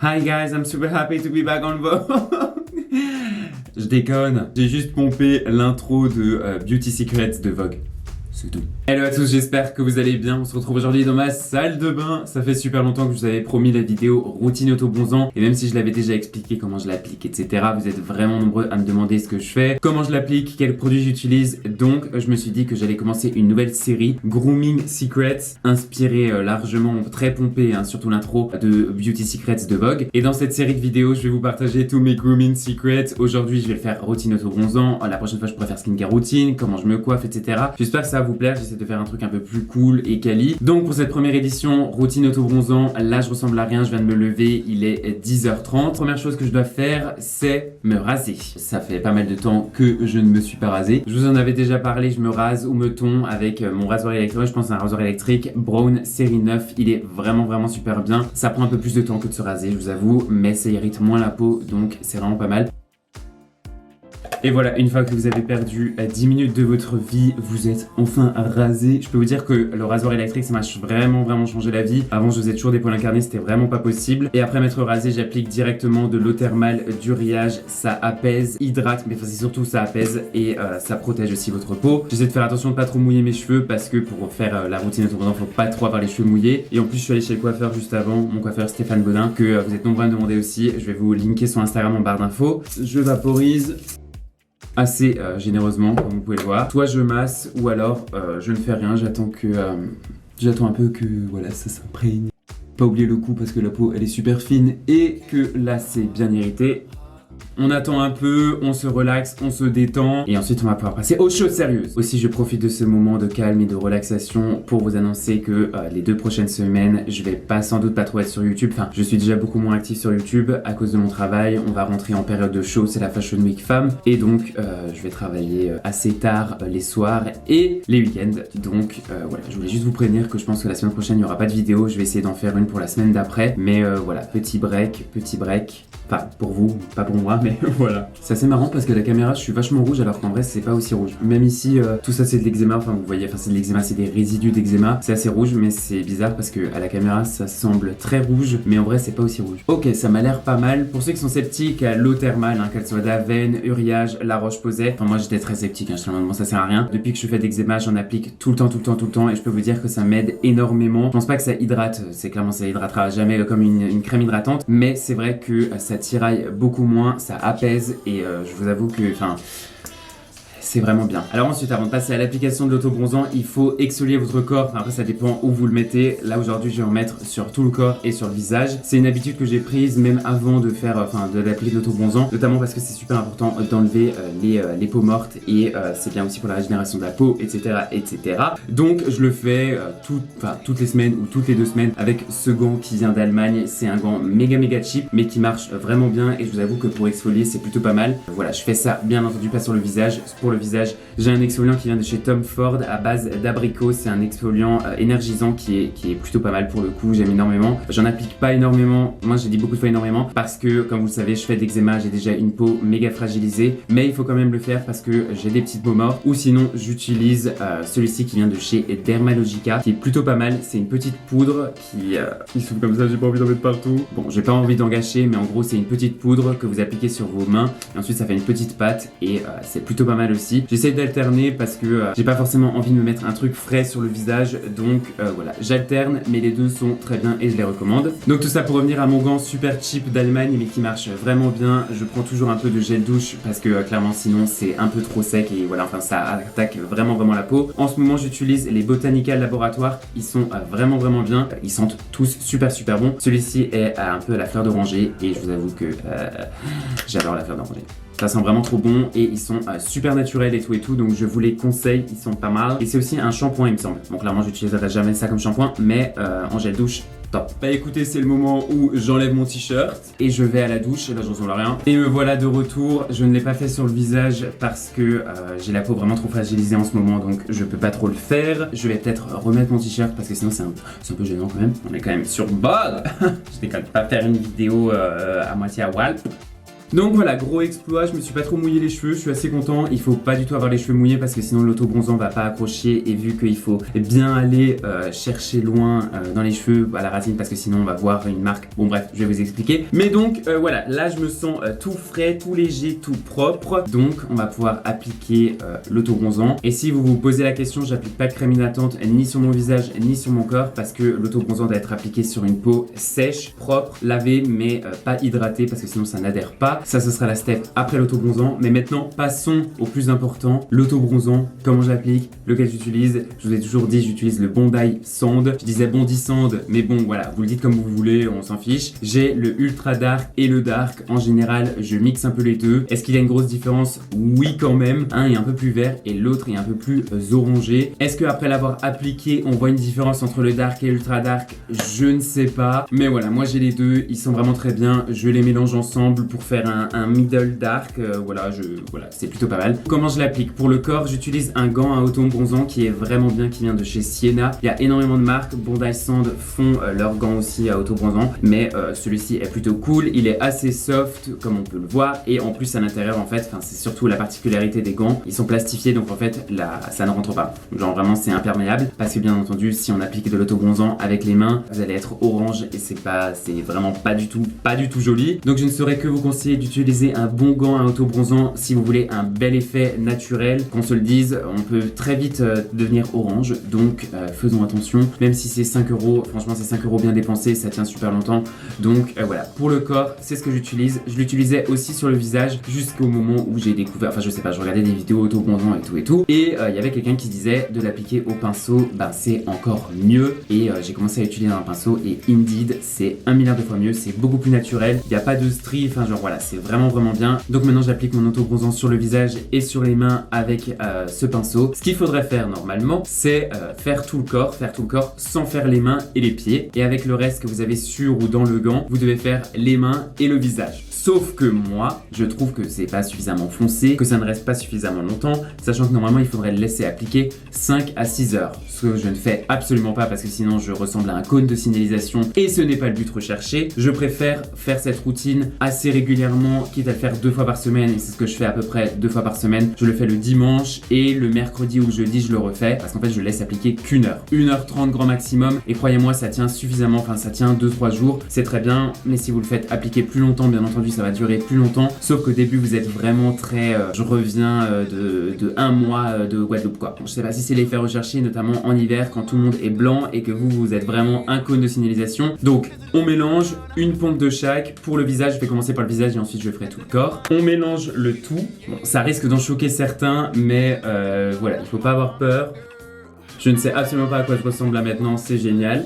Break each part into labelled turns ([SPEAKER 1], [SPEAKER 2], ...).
[SPEAKER 1] Hi guys, I'm super happy to be back on Vogue. Je déconne, j'ai juste pompé l'intro de Beauty Secrets de Vogue. C'est tout. Hello à tous, j'espère que vous allez bien. On se retrouve aujourd'hui dans ma salle de bain. Ça fait super longtemps que je vous avais promis la vidéo routine auto-bronzant. Et même si je l'avais déjà expliqué comment je l'applique, etc., vous êtes vraiment nombreux à me demander ce que je fais, comment je l'applique, quels produits j'utilise. Donc, je me suis dit que j'allais commencer une nouvelle série, Grooming Secrets, inspirée largement, très pompée, surtout l'intro de Beauty Secrets de Vogue. Et dans cette série de vidéos, je vais vous partager tous mes Grooming Secrets. Aujourd'hui, je vais le faire routine auto-bronzant. La prochaine fois, je pourrais faire skincare routine, comment je me coiffe, etc. J'espère que ça va vous plaire. J'essaie de faire un truc un peu plus cool et quali. Donc pour cette première édition, routine auto-bronzant, là je ressemble à rien, je viens de me lever, il est 10h30. Première chose que je dois faire, c'est me raser. Ça fait pas mal de temps que je ne me suis pas rasé. Je vous en avais déjà parlé, je me rase ou me tond avec mon rasoir électrique. Je pense à un rasoir électrique Braun série 9. Il est vraiment super bien. Ça prend un peu plus de temps que de se raser, je vous avoue, mais ça irrite moins la peau, donc c'est vraiment pas mal. Et voilà, une fois que vous avez perdu 10 minutes de votre vie, vous êtes enfin rasé. Je peux vous dire que le rasoir électrique, ça m'a vraiment changé la vie. Avant, je faisais toujours des poils incarnés, c'était vraiment pas possible. Et après m'être rasé, j'applique directement de l'eau thermale, du rillage. Ça apaise, hydrate, mais c'est surtout ça apaise et ça protège aussi votre peau. J'essaie de faire attention de pas trop mouiller mes cheveux parce que pour faire la routine auto-bronzant, faut pas trop avoir les cheveux mouillés. Et en plus, je suis allé chez le coiffeur juste avant, mon coiffeur Stéphane Baudin, que vous êtes nombreux à me demander aussi. Je vais vous linker son Instagram en barre d'infos. Je vaporise assez généreusement, comme vous pouvez le voir. Soit je masse ou alors je ne fais rien, j'attends un peu que voilà, ça s'imprègne. Pas oublier le cou parce que la peau elle est super fine et que là c'est bien irrité. On attend un peu, on se relaxe, on se détend et ensuite on va pouvoir passer aux choses sérieuses. Aussi je profite de ce moment de calme et de relaxation pour vous annoncer que les 2 prochaines semaines je vais sans doute pas trop être sur YouTube. Enfin je suis déjà beaucoup moins actif sur YouTube à cause de mon travail. On va rentrer en période de show, c'est la Fashion Week Femme et donc je vais travailler assez tard les soirs et les week-ends. Donc voilà, je voulais juste vous prévenir que je pense que la semaine prochaine il n'y aura pas de vidéo. Je vais essayer d'en faire une pour la semaine d'après. Mais voilà, petit break. Enfin pour vous, pas pour moi. Mais voilà. C'est assez marrant parce que la caméra, je suis vachement rouge alors qu'en vrai, c'est pas aussi rouge. Même ici, tout ça c'est de l'eczéma. Enfin, vous voyez, c'est de l'eczéma, c'est des résidus d'eczéma. C'est assez rouge, mais c'est bizarre parce que à la caméra, ça semble très rouge, mais en vrai, c'est pas aussi rouge. Ok, ça m'a l'air pas mal. Pour ceux qui sont sceptiques à l'eau thermale, qu'elle soit d'Avène, Uriage, La Roche-Posay. Enfin, moi, j'étais très sceptique. Je suis bon, ça sert à rien. Depuis que je fais d'eczéma, j'en applique tout le temps, et je peux vous dire que ça m'aide énormément. Je pense pas que ça hydrate. C'est clairement, ça hydratera jamais comme une crème hydratante, mais c'est vrai que ça tiraille beaucoup moins, ça apaise et je vous avoue que c'est vraiment bien. Alors ensuite, avant de passer à l'application de l'auto-bronzant, il faut exfolier votre corps. Enfin, après, ça dépend où vous le mettez. Là, aujourd'hui, je vais en mettre sur tout le corps et sur le visage. C'est une habitude que j'ai prise même avant de faire, d'appliquer l'auto-bronzant, notamment parce que c'est super important d'enlever les peaux mortes et c'est bien aussi pour la régénération de la peau, etc. Donc, je le fais toutes les semaines ou toutes les 2 semaines avec ce gant qui vient d'Allemagne. C'est un gant méga cheap, mais qui marche vraiment bien et je vous avoue que pour exfolier, c'est plutôt pas mal. Voilà, je fais ça bien entendu pas sur le visage. Pour le visage, j'ai un exfoliant qui vient de chez Tom Ford à base d'abricot. C'est un exfoliant énergisant qui est plutôt pas mal pour le coup, j'aime énormément. J'en applique pas énormément, moi j'ai dit beaucoup de fois énormément parce que comme vous le savez, je fais de l'eczéma, j'ai déjà une peau méga fragilisée, mais il faut quand même le faire parce que j'ai des petites peaux mortes. Ou sinon j'utilise celui-ci qui vient de chez Dermalogica qui est plutôt pas mal. C'est une petite poudre qui s'ouvre comme ça, j'ai pas envie d'en mettre partout. Bon, j'ai pas envie d'en gâcher, mais en gros c'est une petite poudre que vous appliquez sur vos mains et ensuite ça fait une petite pâte et c'est plutôt pas mal aussi. J'essaie d'alterner parce que j'ai pas forcément envie de me mettre un truc frais sur le visage, donc voilà, j'alterne, mais les deux sont très bien et je les recommande. Donc tout ça pour revenir à mon gant super cheap d'Allemagne mais qui marche vraiment bien. Je prends toujours un peu de gel douche parce que clairement sinon c'est un peu trop sec et voilà, enfin ça attaque vraiment la peau. En ce moment j'utilise les Botanical Laboratoire, ils sont vraiment bien, ils sentent tous super bon. Celui-ci est un peu à la fleur d'oranger et je vous avoue que j'adore la fleur d'oranger. Ça sent vraiment trop bon et ils sont super naturels et tout, donc je vous les conseille, ils sont pas mal. Et c'est aussi un shampoing il me semble. Bon clairement j'utiliserai jamais ça comme shampoing, mais en gel douche, top. Bah écoutez, c'est le moment où j'enlève mon t-shirt et je vais à la douche, là je ressemble à rien. Et me voilà de retour, je ne l'ai pas fait sur le visage parce que j'ai la peau vraiment trop fragilisée en ce moment, donc je peux pas trop le faire. Je vais peut-être remettre mon t-shirt parce que sinon c'est un peu gênant quand même. On est quand même sur bord. Je déconne, pas faire une vidéo à moitié à voile. Donc voilà, gros exploit, je me suis pas trop mouillé les cheveux, je suis assez content. Il faut pas du tout avoir les cheveux mouillés parce que sinon l'auto-bronzant va pas accrocher, et vu qu'il faut bien aller chercher loin dans les cheveux à la racine parce que sinon on va voir une marque. Bon bref, je vais vous expliquer. Mais donc voilà, là je me sens tout frais, tout léger, tout propre. Donc on va pouvoir appliquer l'auto-bronzant. Et si vous vous posez la question, j'applique pas de crème hydratante ni sur mon visage ni sur mon corps parce que l'auto-bronzant doit être appliqué sur une peau sèche, propre, lavée mais pas hydratée parce que sinon ça n'adhère pas. Ça, ce sera la step après l'auto-bronzant. Mais maintenant, passons au plus important, l'auto-bronzant. Comment je l'applique, lequel j'utilise. Je vous ai toujours dit, j'utilise le Bondi Sand. Je disais Bondi Sand, mais bon, voilà, vous le dites comme vous voulez, on s'en fiche. J'ai le Ultra Dark et le Dark. En général, je mixe un peu les deux. Est-ce qu'il y a une grosse différence? Oui, quand même. Un est un peu plus vert et l'autre est un peu plus orangé. Est-ce qu'après l'avoir appliqué, on voit une différence entre le Dark et l'Ultra Dark? Je ne sais pas. Mais voilà, moi j'ai les deux. Ils sont vraiment très bien. Je les mélange ensemble pour faire un middle dark, voilà, c'est plutôt pas mal. Comment je l'applique? Pour le corps, j'utilise un gant à auto-bronzant qui est vraiment bien, qui vient de chez Sienna. Il y a énormément de marques, Bondi Sand font leurs gants aussi à auto-bronzant, mais celui-ci est plutôt cool, il est assez soft comme on peut le voir, et en plus à l'intérieur en fait, c'est surtout la particularité des gants, ils sont plastifiés donc en fait ça ne rentre pas, genre vraiment c'est imperméable, parce que bien entendu si on applique de l'auto-bronzant avec les mains, vous allez être orange et c'est vraiment pas du tout joli. Donc je ne saurais que vous conseiller d'utiliser un bon gant à auto-bronzant si vous voulez un bel effet naturel. Qu'on se le dise, on peut très vite devenir orange, donc faisons attention. Même si c'est 5 €, franchement c'est 5 € bien dépensés, ça tient super longtemps. Donc voilà, pour le corps, c'est ce que j'utilise. Je l'utilisais aussi sur le visage jusqu'au moment où j'ai découvert, enfin je sais pas, je regardais des vidéos auto-bronzant et tout. Et il y avait quelqu'un qui disait de l'appliquer au pinceau, c'est encore mieux. Et j'ai commencé à utiliser un pinceau et indeed, c'est 1 milliard de fois mieux, c'est beaucoup plus naturel. Il n'y a pas de stries, enfin genre voilà, c'est vraiment bien. Donc maintenant j'applique mon auto-bronzant sur le visage et sur les mains avec ce pinceau. Ce qu'il faudrait faire normalement, c'est faire tout le corps sans faire les mains et les pieds. Et avec le reste que vous avez sur ou dans le gant, vous devez faire les mains et le visage. Sauf que moi, je trouve que c'est pas suffisamment foncé, que ça ne reste pas suffisamment longtemps, sachant que normalement il faudrait le laisser appliquer 5 à 6 heures. Ce que je ne fais absolument pas parce que sinon je ressemble à un cône de signalisation et ce n'est pas le but recherché. Je préfère faire cette routine assez régulièrement, quitte à le faire 2 fois par semaine, et c'est ce que je fais à peu près 2 fois par semaine. Je le fais le dimanche et le mercredi ou jeudi je le refais parce qu'en fait je laisse appliquer qu'1 heure. 1h30 grand maximum, et croyez-moi ça tient suffisamment, enfin ça tient 2-3 jours, c'est très bien, mais si vous le faites appliquer plus longtemps, bien entendu ça va durer plus longtemps, sauf qu'au début vous êtes vraiment très je reviens de 1 mois de Guadeloupe quoi. Bon, je sais pas si c'est l'effet recherché, notamment en hiver quand tout le monde est blanc et que vous êtes vraiment un cône de signalisation. Donc on mélange une pompe de chaque. Pour le visage, je vais commencer par le visage et ensuite je ferai tout le corps. On mélange le tout. Bon, ça risque d'en choquer certains, mais voilà, il faut pas avoir peur. Je ne sais absolument pas à quoi je ressemble là maintenant, c'est génial.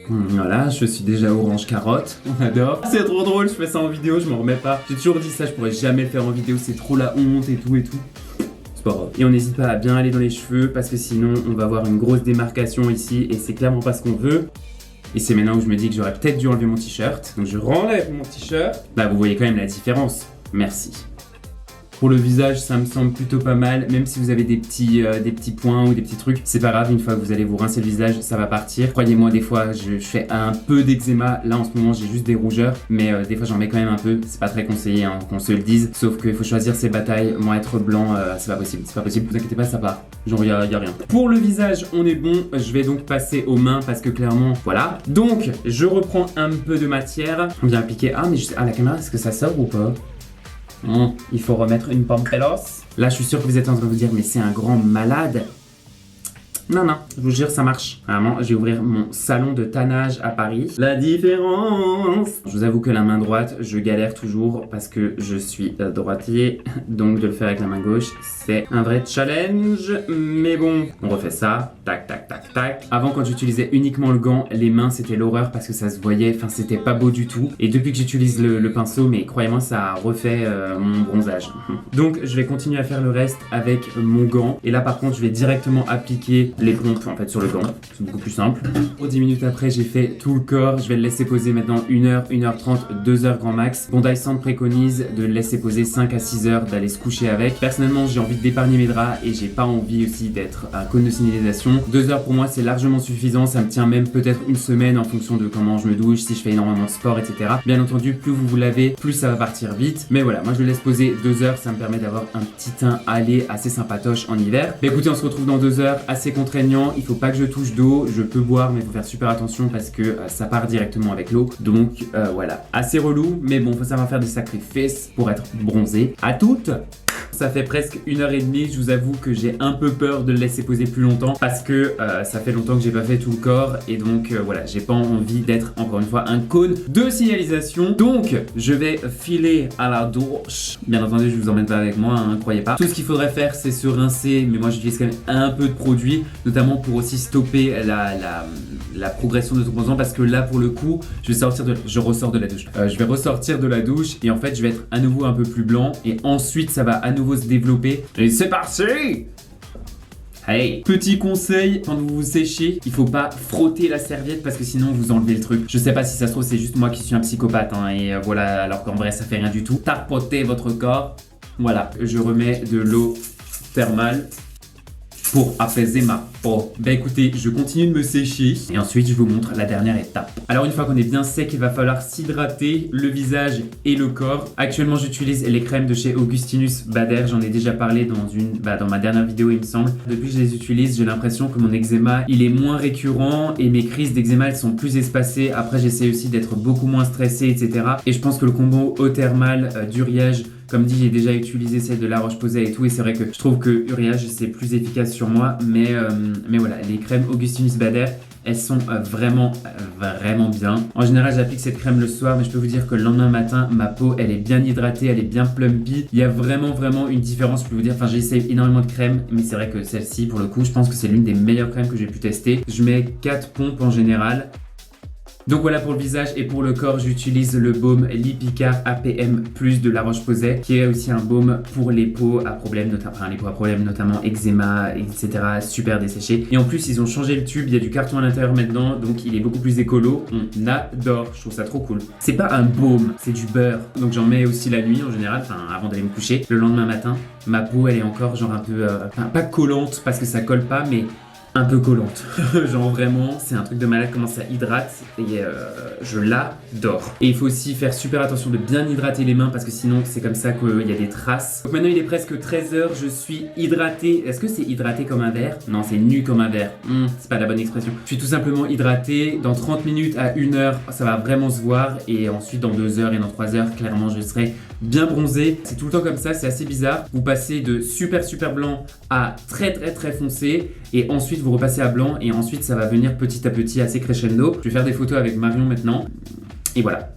[SPEAKER 1] Voilà, je suis déjà orange carotte, on adore. C'est trop drôle, je fais ça en vidéo, je m'en remets pas. J'ai toujours dit ça, je pourrais jamais le faire en vidéo, c'est trop la honte et tout. C'est pas grave. Et on n'hésite pas à bien aller dans les cheveux parce que sinon on va avoir une grosse démarcation ici et c'est clairement pas ce qu'on veut. Et c'est maintenant où je me dis que j'aurais peut-être dû enlever mon t-shirt. Donc je renlève mon t-shirt. Bah vous voyez quand même la différence. Merci. Pour le visage, ça me semble plutôt pas mal, même si vous avez des petits points ou des petits trucs, c'est pas grave, une fois que vous allez vous rincer le visage, ça va partir. Croyez-moi, des fois, je fais un peu d'eczéma, là en ce moment j'ai juste des rougeurs, mais des fois j'en mets quand même un peu, c'est pas très conseillé hein, qu'on se le dise, sauf qu'il faut choisir ses batailles, moi être blanc, c'est pas possible, vous inquiétez pas, ça part, genre y a rien. Pour le visage, on est bon, je vais donc passer aux mains parce que clairement, voilà. Donc, je reprends un peu de matière, on vient appliquer, mais la caméra, est-ce que ça sort ou pas? Il faut remettre une pampelos. Là, je suis sûr que vous êtes en train de vous dire, mais c'est un grand malade. Non, je vous jure, ça marche. Vraiment, je vais ouvrir mon salon de tannage à Paris. La différence. Je vous avoue que la main droite, je galère toujours parce que je suis droitier. Donc, de le faire avec la main gauche, c'est un vrai challenge. Mais bon, on refait ça. Tac. Avant, quand j'utilisais uniquement le gant, les mains, c'était l'horreur parce que ça se voyait. Enfin, c'était pas beau du tout. Et depuis que j'utilise le pinceau, mais croyez-moi, ça a refait mon bronzage. Donc, je vais continuer à faire le reste avec mon gant. Et là, par contre, je vais directement appliquer les pompes en fait sur le gant, c'est beaucoup plus simple. 10 minutes après, j'ai fait tout le corps, je vais le laisser poser maintenant 1h, 1h30, 2h grand max. Bondi Sands préconise de le laisser poser 5 à 6 heures, d'aller se coucher avec. Personnellement, j'ai envie d'épargner mes draps et j'ai pas envie aussi d'être un cône de signalisation. 2 heures pour moi, c'est largement suffisant, ça me tient même peut-être une semaine en fonction de comment je me douche, si je fais énormément de sport, etc. Bien entendu, plus vous vous lavez, plus ça va partir vite. Mais voilà, moi je le laisse poser 2 heures, ça me permet d'avoir un petit teint allé assez sympatoche en hiver. Mais écoutez, on se retrouve dans 2 heures, assez contraignant, il faut pas que je touche d'eau, je peux boire mais il faut faire super attention parce que ça part directement avec l'eau. Donc voilà, assez relou, mais bon, faut savoir faire des sacrifices pour être bronzé. À toutes! Ça fait presque 1h30, je vous avoue que j'ai un peu peur de le laisser poser plus longtemps parce que ça fait longtemps que j'ai pas fait tout le corps et donc voilà, j'ai pas envie d'être encore une fois un cône de signalisation. Donc je vais filer à la douche. Bien entendu, je vous emmène pas avec moi, hein, croyez pas. Tout ce qu'il faudrait faire, c'est se rincer, mais moi j'utilise quand même un peu de produit, notamment pour aussi stopper la progression de ton bronzant parce que là pour le coup, je ressors de la douche. Je vais ressortir de la douche et en fait je vais être à nouveau un peu plus blanc et ensuite ça va à nouveau se développer. Et c'est parti! Hey! Petit conseil, quand vous vous séchez, il faut pas frotter la serviette parce que sinon vous enlevez le truc. Je sais pas si ça se trouve, c'est juste moi qui suis un psychopathe, hein, et voilà, alors qu'en vrai ça fait rien du tout. Tapotez votre corps. Voilà, je remets de l'eau thermale pour apaiser ma peau. Bah écoutez, je continue de me sécher et ensuite je vous montre la dernière étape. Alors une fois qu'on est bien sec, il va falloir s'hydrater le visage et le corps. Actuellement j'utilise les crèmes de chez Augustinus Bader, j'en ai déjà parlé dans ma dernière vidéo il me semble. Depuis que je les utilise, j'ai l'impression que mon eczéma il est moins récurrent et mes crises d'eczéma elles sont plus espacées. Après j'essaie aussi d'être beaucoup moins stressé, etc. Et je pense que le combo eau thermale d'Uriage, comme dit, j'ai déjà utilisé celle de La Roche-Posay et tout, et c'est vrai que je trouve que Uriage c'est plus efficace sur moi, mais voilà, les crèmes Augustinus Bader, elles sont vraiment bien. En général, j'applique cette crème le soir, mais je peux vous dire que le lendemain matin, ma peau, elle est bien hydratée, elle est bien plumpy. Il y a vraiment une différence, je peux vous dire. Enfin, j'ai essayé énormément de crèmes, mais c'est vrai que celle-ci, pour le coup, je pense que c'est l'une des meilleures crèmes que j'ai pu tester. Je mets 4 pompes en général. Donc voilà pour le visage et pour le corps, j'utilise le baume Lipicard APM+ de La Roche-Posay, qui est aussi un baume pour les peaux à problème, notamment eczéma, etc. super desséché. Et en plus, ils ont changé le tube, il y a du carton à l'intérieur maintenant, donc il est beaucoup plus écolo. On adore, je trouve ça trop cool. C'est pas un baume, c'est du beurre. Donc j'en mets aussi la nuit en général, enfin avant d'aller me coucher. Le lendemain matin, ma peau elle est encore genre un peu, pas collante parce que ça colle pas, mais un peu collante. Genre vraiment, c'est un truc de malade comment ça hydrate et je l'adore. Et il faut aussi faire super attention de bien hydrater les mains parce que sinon c'est comme ça qu'il y a des traces. Donc maintenant il est presque 13h, je suis hydraté. Est-ce que c'est hydraté comme un verre? Non, c'est nu comme un verre. C'est pas la bonne expression. Je suis tout simplement hydraté. Dans 30 minutes à 1 heure, ça va vraiment se voir et ensuite dans 2 heures et dans 3 heures, clairement je serai bien bronzé. C'est tout le temps comme ça, c'est assez bizarre. Vous passez de super blanc à très foncé et ensuite vous repassez à blanc et ensuite ça va venir petit à petit assez crescendo. Je vais faire des photos avec Marion maintenant et voilà.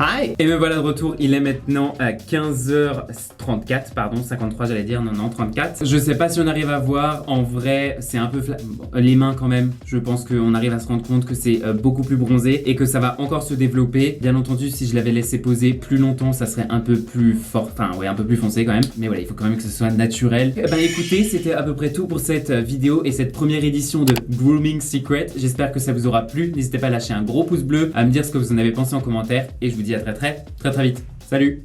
[SPEAKER 1] Hi! Et me voilà de retour, il est maintenant à 15h34, pardon, 53 j'allais dire, non, 34. Je sais pas si on arrive à voir, en vrai, c'est un peu les mains quand même, je pense qu'on arrive à se rendre compte que c'est beaucoup plus bronzé et que ça va encore se développer. Bien entendu, si je l'avais laissé poser plus longtemps, ça serait un peu plus fort, enfin ouais, un peu plus foncé quand même. Mais voilà, il faut quand même que ce soit naturel. Bah écoutez, c'était à peu près tout pour cette vidéo et cette première édition de Grooming Secret. J'espère que ça vous aura plu. N'hésitez pas à lâcher un gros pouce bleu, à me dire ce que vous en avez pensé en commentaire et je vous dis à très vite. Salut!